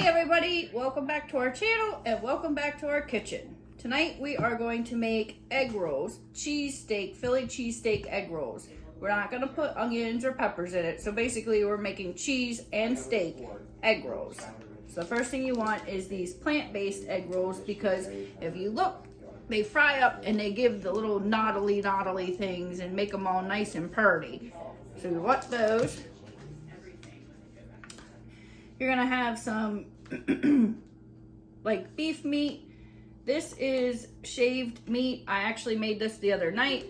Hey everybody, welcome back to our channel and welcome back to our kitchen. Tonight we are going to make egg rolls, cheesesteak, Philly cheesesteak egg rolls. We're not going to put onions or peppers in it, so basically we're making cheese and steak egg rolls. So the first thing you want is these plant-based egg rolls because if you look, they fry up and they give the little knoddly things and make them all nice and purty. So you want those. You're gonna have some like beef meat. This is shaved meat. I actually made this the other night,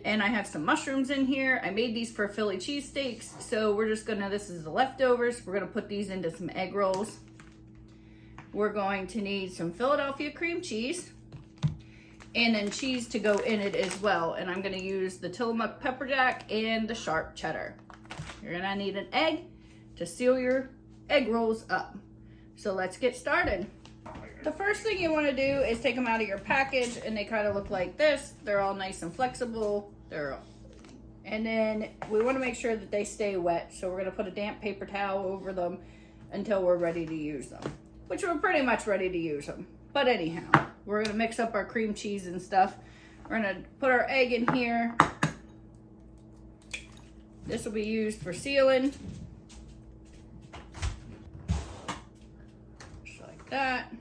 and I have some mushrooms in here. I made these for Philly cheesesteaks, so we're just gonna, this is the leftovers. We're gonna put these into some egg rolls. We're going to need some Philadelphia cream cheese, and then cheese to go in it as well. And I'm gonna use the Tillamook pepper jack and the sharp cheddar. You're gonna need an egg to seal your egg rolls up. So let's get started. The first thing you want to do is take them out of your package, and they kind of look like this. They're all nice and flexible. And then we want to make sure that they stay wet. So we're going to put a damp paper towel over them until we're ready to use them, which we're pretty much ready to use them. But anyhow, we're going to mix up our cream cheese and stuff. We're going to put our egg in here. This will be used for sealing. That.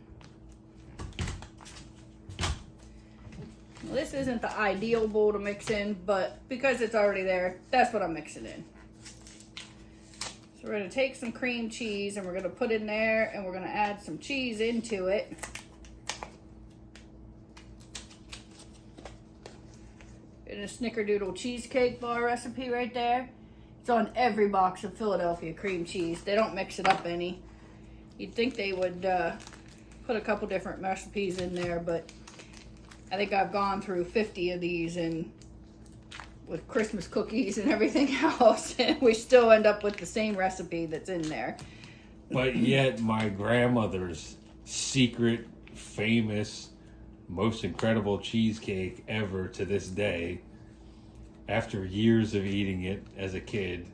Well, this isn't the ideal bowl to mix in, but because it's already there, that's what I'm mixing in. So we're going to take some cream cheese and we're going to put in there, and we're going to add some cheese into it. And a snickerdoodle cheesecake bar recipe right there. It's on every box of Philadelphia cream cheese. They don't mix it up any. You'd think they would put a couple different recipes in there, but I think I've gone through 50 of these and with Christmas cookies and everything else, and we still end up with the same recipe that's in there. But yet my grandmother's secret, famous, most incredible cheesecake ever to this day, after years of eating it as a kid,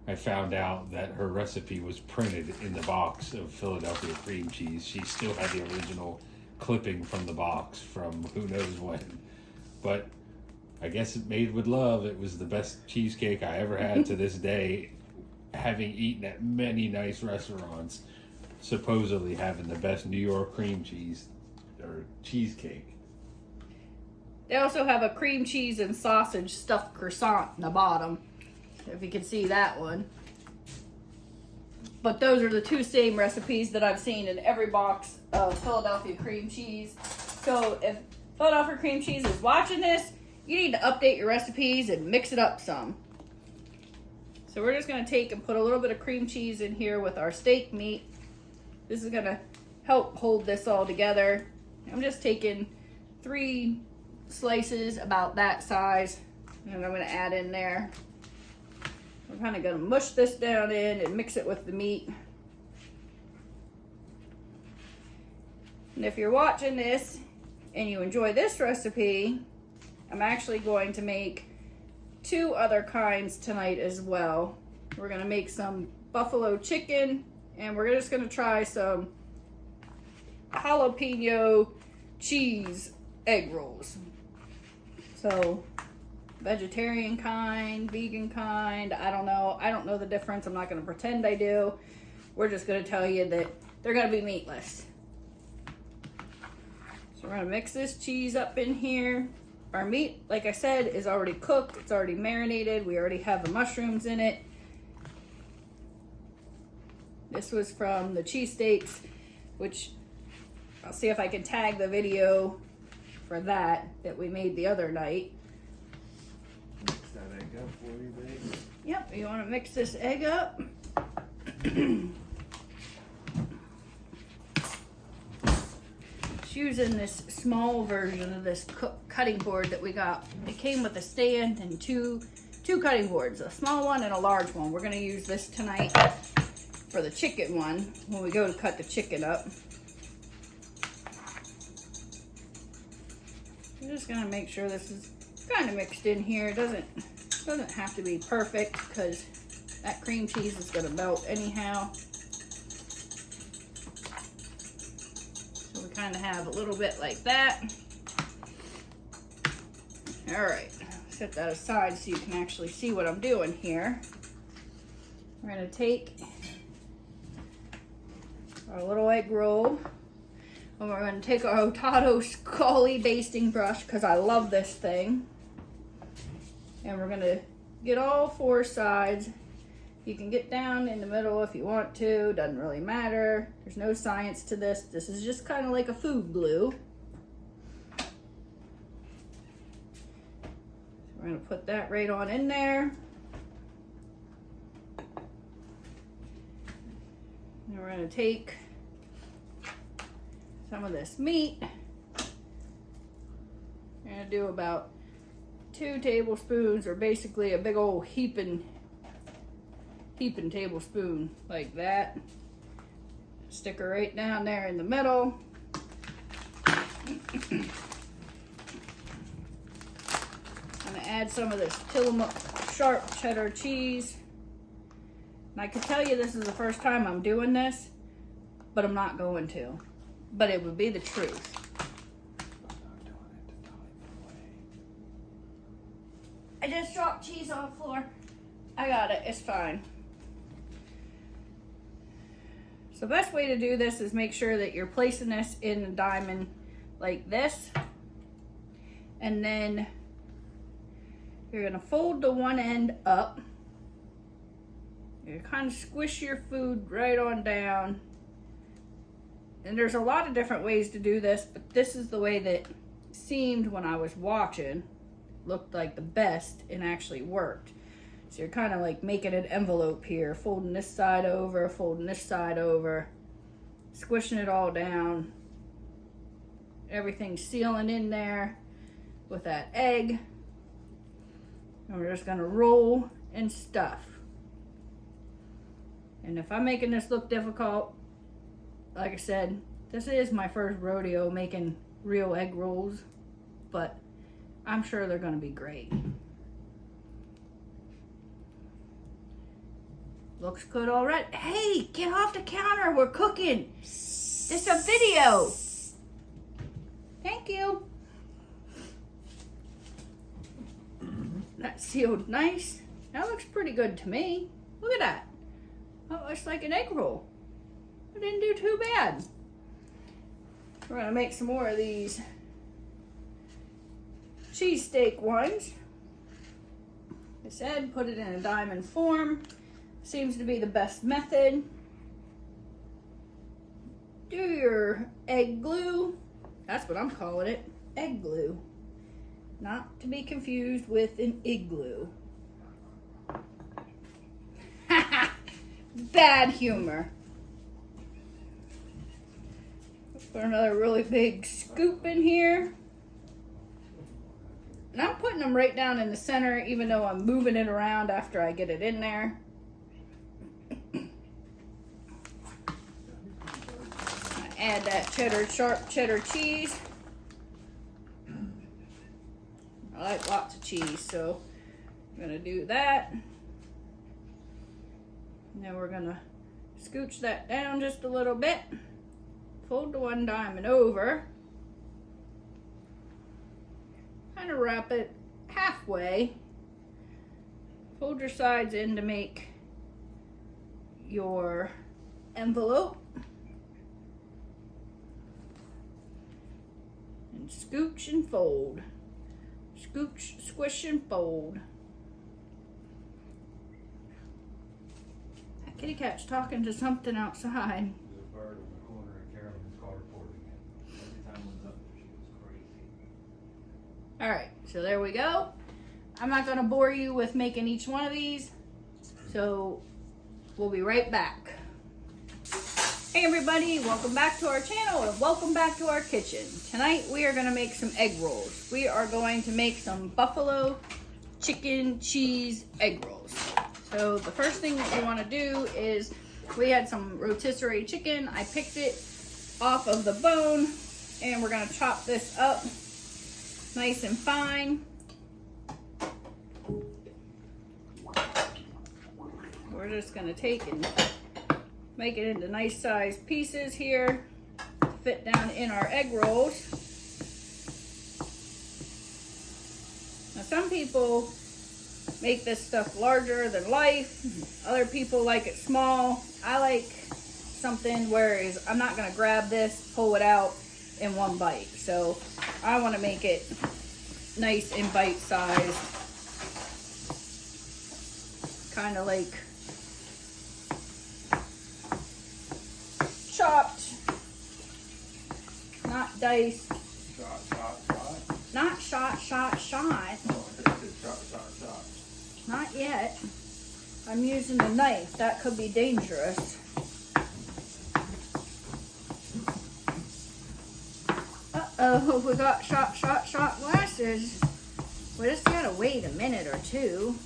I found out that her recipe was printed in the box of Philadelphia cream cheese. She still had the original clipping from the box from who knows when. But I guess it made with love. It was the best cheesecake I ever had to this day, having eaten at many nice restaurants, supposedly having the best New York cream cheese or cheesecake. They also have a cream cheese and sausage stuffed croissant in the bottom, if you can see that one. But those are the two same recipes that I've seen in every box of Philadelphia cream cheese. So if Philadelphia cream cheese is watching this, you need to update your recipes and mix it up some. So we're just going to take and put a little bit of cream cheese in here with our steak meat. This is going to help hold this all together. I'm just taking 3 slices about that size, and I'm going to add in there. We're kind of going to mush this down in and mix it with the meat. And if you're watching this and you enjoy this recipe, I'm actually going to make 2 other kinds tonight as well. We're going to make some buffalo chicken, and we're just going to try some jalapeno cheese egg rolls. So vegetarian kind, vegan kind, I don't know. I don't know the difference. I'm not going to pretend I do. We're just going to tell you that they're going to be meatless. So we're going to mix this cheese up in here. Our meat, like I said, is already cooked. It's already marinated. We already have the mushrooms in it. This was from the cheesesteaks, which I'll see if I can tag the video for that we made the other night. Mix that egg up for you, babe. Yep, you want to mix this egg up. Just using this small version of this cutting board that we got. It came with a stand and two cutting boards, a small one and a large one. We're going to use this tonight for the chicken one when we go to cut the chicken up. I'm just going to make sure this is kind of mixed in here. It doesn't have to be perfect because that cream cheese is going to melt anyhow. kind of have a little bit like that. All right, set that aside so you can actually see what I'm doing here. We're gonna take our little egg roll, and we're gonna take our Otato Scully basting brush, because I love this thing. And we're gonna get all 4 sides. You can get down in the middle if you want to, doesn't really matter. There's no science to this. This is just kind of like a food glue. So we're gonna put that right on in there. And we're gonna take some of this meat. We're gonna do about 2 tablespoons, or basically a big old heaping tablespoon like that. Stick her right down there in the middle. I'm gonna add some of this Tillamook sharp cheddar cheese. And I could tell you this is the first time I'm doing this, but I'm not going to. But it would be the truth. I just dropped cheese on the floor. I got it, it's fine. So the best way to do this is make sure that you're placing this in a diamond like this. And then you're gonna fold the one end up. You kind of squish your food right on down. And there's a lot of different ways to do this, but this is the way that seemed when I was watching. Looked like the best and actually worked. So you're kind of like making an envelope here, folding this side over, folding this side over, squishing it all down. Everything's sealing in there with that egg. And we're just gonna roll and stuff. And if I'm making this look difficult, like I said, this is my first rodeo making real egg rolls, but I'm sure they're gonna be great. Looks good already. Hey, get off the counter, we're cooking. It's a video. Thank you. That's sealed nice. That looks pretty good to me. Look at that. That looks like an egg roll. I didn't do too bad. We're gonna make some more of these cheesesteak ones. Like I said, put it in a diamond form. Seems to be the best method. Do your egg glue. That's what I'm calling it, egg glue. Not to be confused with an igloo. Bad humor. Put another really big scoop in here. And I'm putting them right down in the center, even though I'm moving it around after I get it in there. I add that sharp cheddar cheese. I like lots of cheese, so I'm gonna do that. And then we're gonna scooch that down just a little bit. Fold the one diamond over. Kind of wrap it halfway. Fold your sides in to make your envelope. And scooch and fold. Scooch, squish, and fold. That kitty cat's talking to something outside. There's a bird in the corner of Carolyn's car reporting it. Every time I was up there, she was crazy. Alright, so there we go. I'm not going to bore you with making each one of these, so we'll be right back. Hey everybody, welcome back to our channel and welcome back to our kitchen. Tonight we are going to make some egg rolls. We are going to make some buffalo chicken cheese egg rolls. So the first thing that you want to do is, we had some rotisserie chicken. I picked it off of the bone and we're going to chop this up nice and fine. We're just going to take and make it into nice sized pieces here to fit down in our egg rolls. Now some people make this stuff larger than life. Other people like it small. I like something where I'm not gonna grab this, pull it out in one bite. So I wanna make it nice and bite sized. Kind of like chopped, not diced. Not shot. Not yet. I'm using a knife. That could be dangerous. Uh-oh, we got shot glasses. We just gotta wait a minute or two.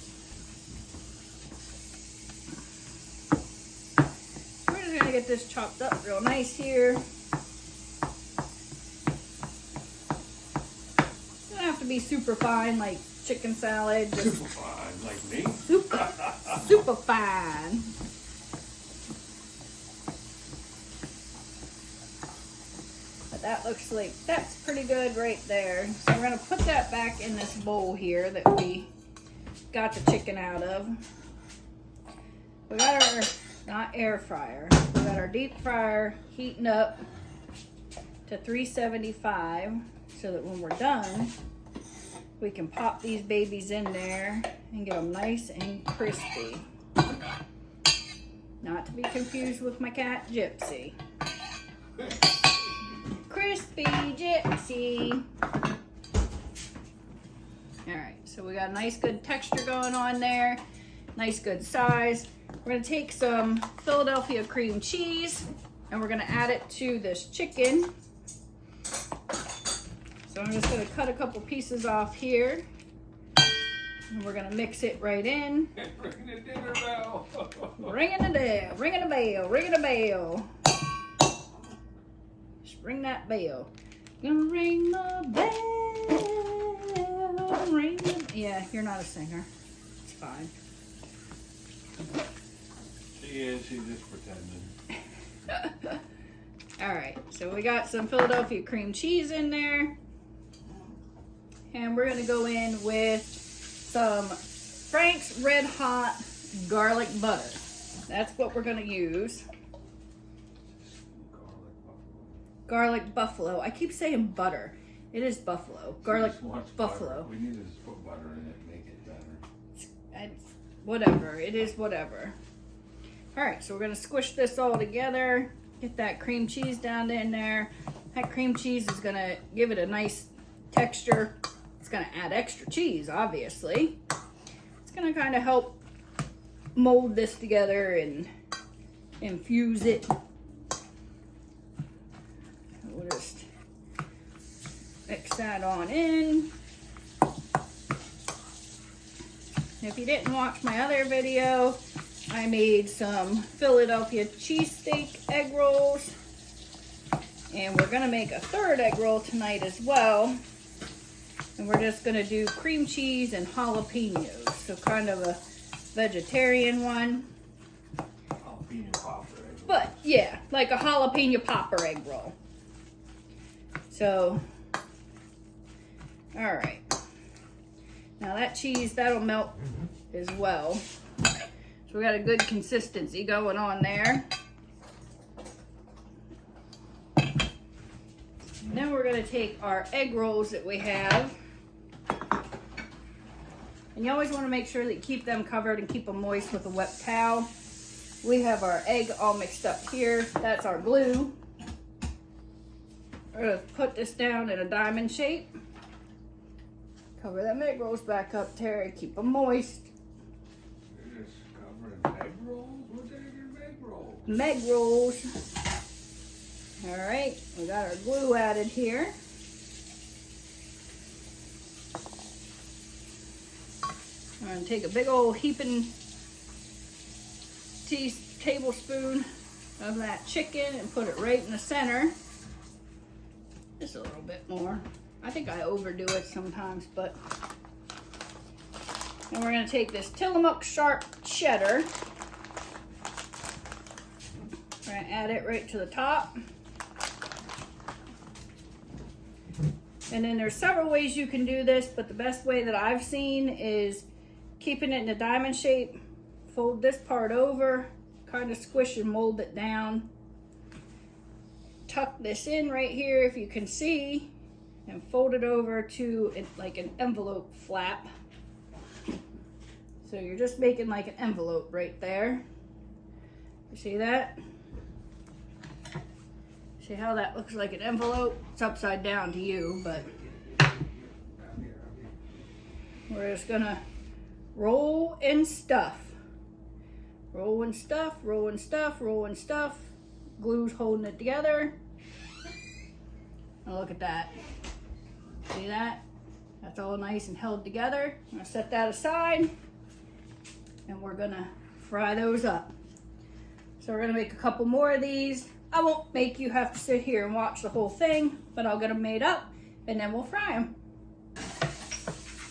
We're just gonna get this chopped up real nice here. Doesn't have to be super fine like chicken salad. Just super fine, like me? Super fine. But that looks like that's pretty good right there. So we're gonna put that back in this bowl here that we got the chicken out of. We got our, not air fryer, we got our deep fryer heating up to 375 so that when we're done, we can pop these babies in there and get them nice and crispy. Not to be confused with my cat, Gypsy. Crispy Gypsy. Alright, so we got a nice good texture going on there. Nice good size. We're going to take some Philadelphia cream cheese and we're going to add it to this chicken. So I'm just going to cut a couple pieces off here. And we're going to mix it right in. Ring the dinner bell. Ringing the bell, ringing the bell, ringing the bell. Just ring that bell. Gonna ring the bell, ring the... Yeah, you're not a singer. It's fine. She is, she's just pretending. Alright, so we got some Philadelphia cream cheese in there. And we're gonna go in with some Frank's Red Hot garlic butter. That's what we're gonna use. Garlic buffalo. I keep saying butter. It is buffalo. Garlic buffalo. Butter. We need to just put butter in it and make it better. It's whatever. It is whatever. Alright, so we're gonna squish this all together. Get that cream cheese down in there. That cream cheese is gonna give it a nice texture. It's gonna add extra cheese, obviously. It's gonna kind of help mold this together and infuse it. We'll just mix that on in. If you didn't watch my other video, I made some Philadelphia cheesesteak egg rolls. And we're gonna make a third egg roll tonight as well. And we're just gonna do cream cheese and jalapenos. So kind of a vegetarian one. Jalapeno popper egg roll. But yeah, like a jalapeno popper egg roll. So, all right. Now that cheese, that'll melt as well. So we got a good consistency going on there. And then we're gonna take our egg rolls that we have. And you always wanna make sure that you keep them covered and keep them moist with a wet towel. We have our egg all mixed up here. That's our glue. We're gonna put this down in a diamond shape. Cover them egg rolls back up, Terry. Keep them moist. You're just covering egg rolls? What's in egg rolls? Egg rolls. All right, we got our glue added here. I'm gonna take a big old heaping tablespoon of that chicken and put it right in the center. Just a little bit more. I think I overdo it sometimes, but. And we're gonna take this Tillamook sharp cheddar. We're gonna add it right to the top. And then there's several ways you can do this, but the best way that I've seen is keeping it in a diamond shape. Fold this part over, kind of squish and mold it down. Tuck this in right here if you can see, and fold it over to like an envelope flap. So you're just making like an envelope right there. You see that? See how that looks like an envelope? It's upside down to you, but we're just gonna roll and stuff. Roll and stuff, roll and stuff, roll and stuff. Glue's holding it together. And look at that. See that? That's all nice and held together. I'm gonna set that aside and we're gonna fry those up. So we're gonna make a couple more of these. I won't make you have to sit here and watch the whole thing, but I'll get them made up and then we'll fry them.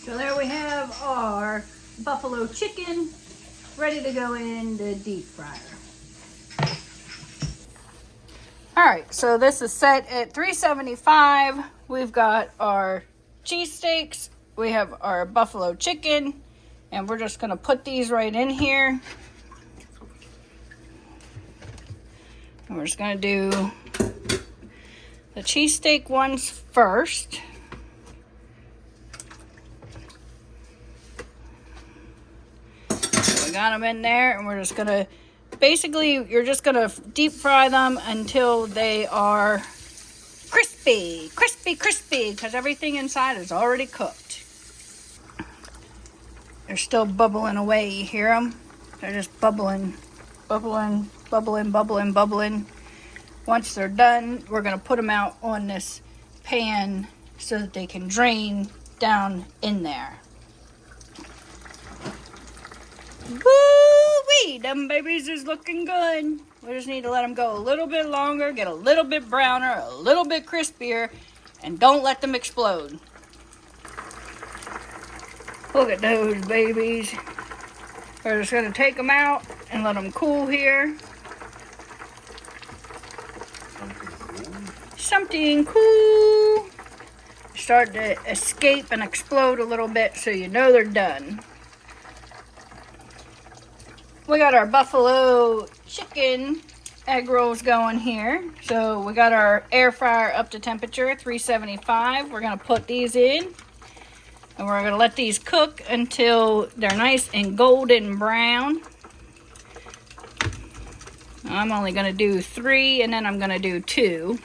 So there we have our buffalo chicken ready to go in the deep fryer. All right, so this is set at 375. We've got our cheesesteaks, we have our buffalo chicken, and we're just gonna put these right in here. And we're just gonna do the cheesesteak ones first. So we got them in there, and we're just gonna, basically, you're just gonna deep fry them until they are crispy, crispy, crispy, because everything inside is already cooked. They're still bubbling away, you hear them? They're just bubbling, bubbling, bubbling, bubbling, bubbling. Once they're done, we're gonna put them out on this pan so that they can drain down in there. Woo-wee, them babies is looking good. We just need to let them go a little bit longer, get a little bit browner, a little bit crispier, and don't let them explode. Look at those babies. We're just gonna take them out and let them cool here. Something cool. Start to escape and explode a little bit so you know they're done. We got our buffalo chicken egg rolls going here. So we got our air fryer up to temperature, 375. We're gonna put these in. And we're gonna let these cook until they're nice and golden brown. I'm only gonna do 3 and then I'm gonna do 2.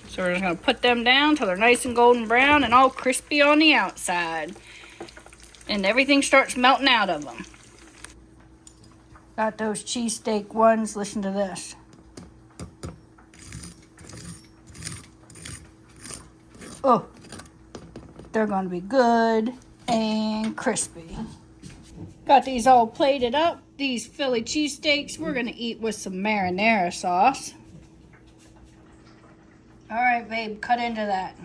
So we're just gonna put them down till they're nice and golden brown and all crispy on the outside. And everything starts melting out of them. Got those cheesesteak ones, listen to this. Oh. They're going to be good and crispy. Got these all plated up. These Philly cheesesteaks we're going to eat with some marinara sauce. All right, babe, cut into that.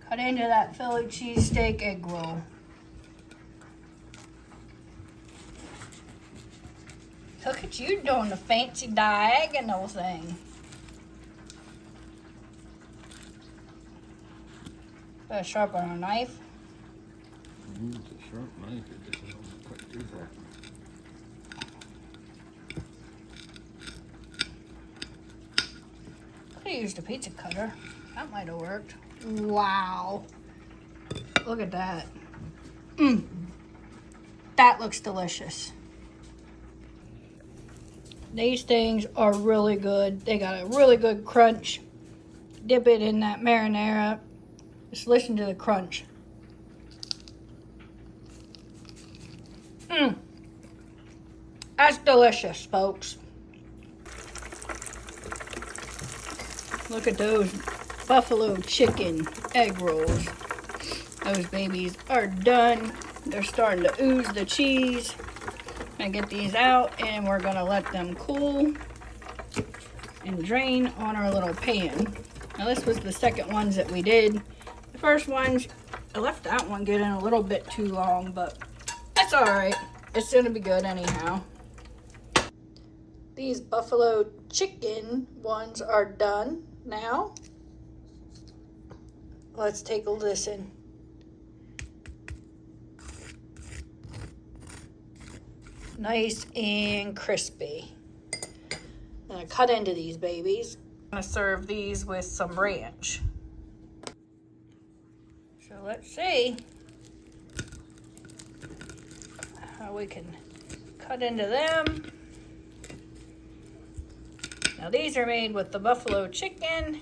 Cut into that Philly cheesesteak egg roll. Look at you doing the fancy diagonal thing. Better sharpen our knife. It's a sharp knife, it just doesn't quite do that. Could have used a pizza cutter. That might have worked. Wow. Look at that. Mmm. That looks delicious. These things are really good. They got a really good crunch. Dip it in that marinara. Just listen to the crunch. Mmm. That's delicious, folks. Look at those buffalo chicken egg rolls. Those babies are done. They're starting to ooze the cheese. I'm gonna get these out and we're gonna let them cool and drain on our little pan. Now this was the second ones that we did. The first ones, I left that one getting a little bit too long, but that's all right. It's gonna be good anyhow. These buffalo chicken ones are done now. Let's take a listen. Nice and crispy. I'm gonna cut into these babies. I'm gonna serve these with some ranch. So let's see how we can cut into them. Now these are made with the buffalo chicken,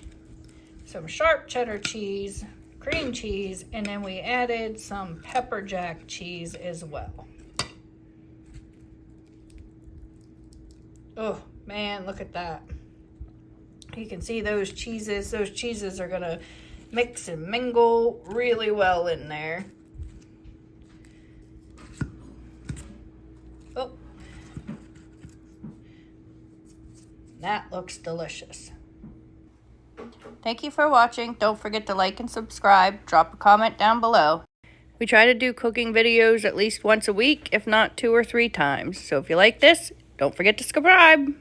some sharp cheddar cheese, cream cheese, and then we added some pepper jack cheese as well. Oh man, look at that. You can see those cheeses. Those cheeses are gonna mix and mingle really well in there. Oh, that looks delicious. Thank you for watching. Don't forget to like and subscribe. Drop a comment down below. We try to do cooking videos at least once a week, if not 2 or 3 times. So if you like this, don't forget to subscribe.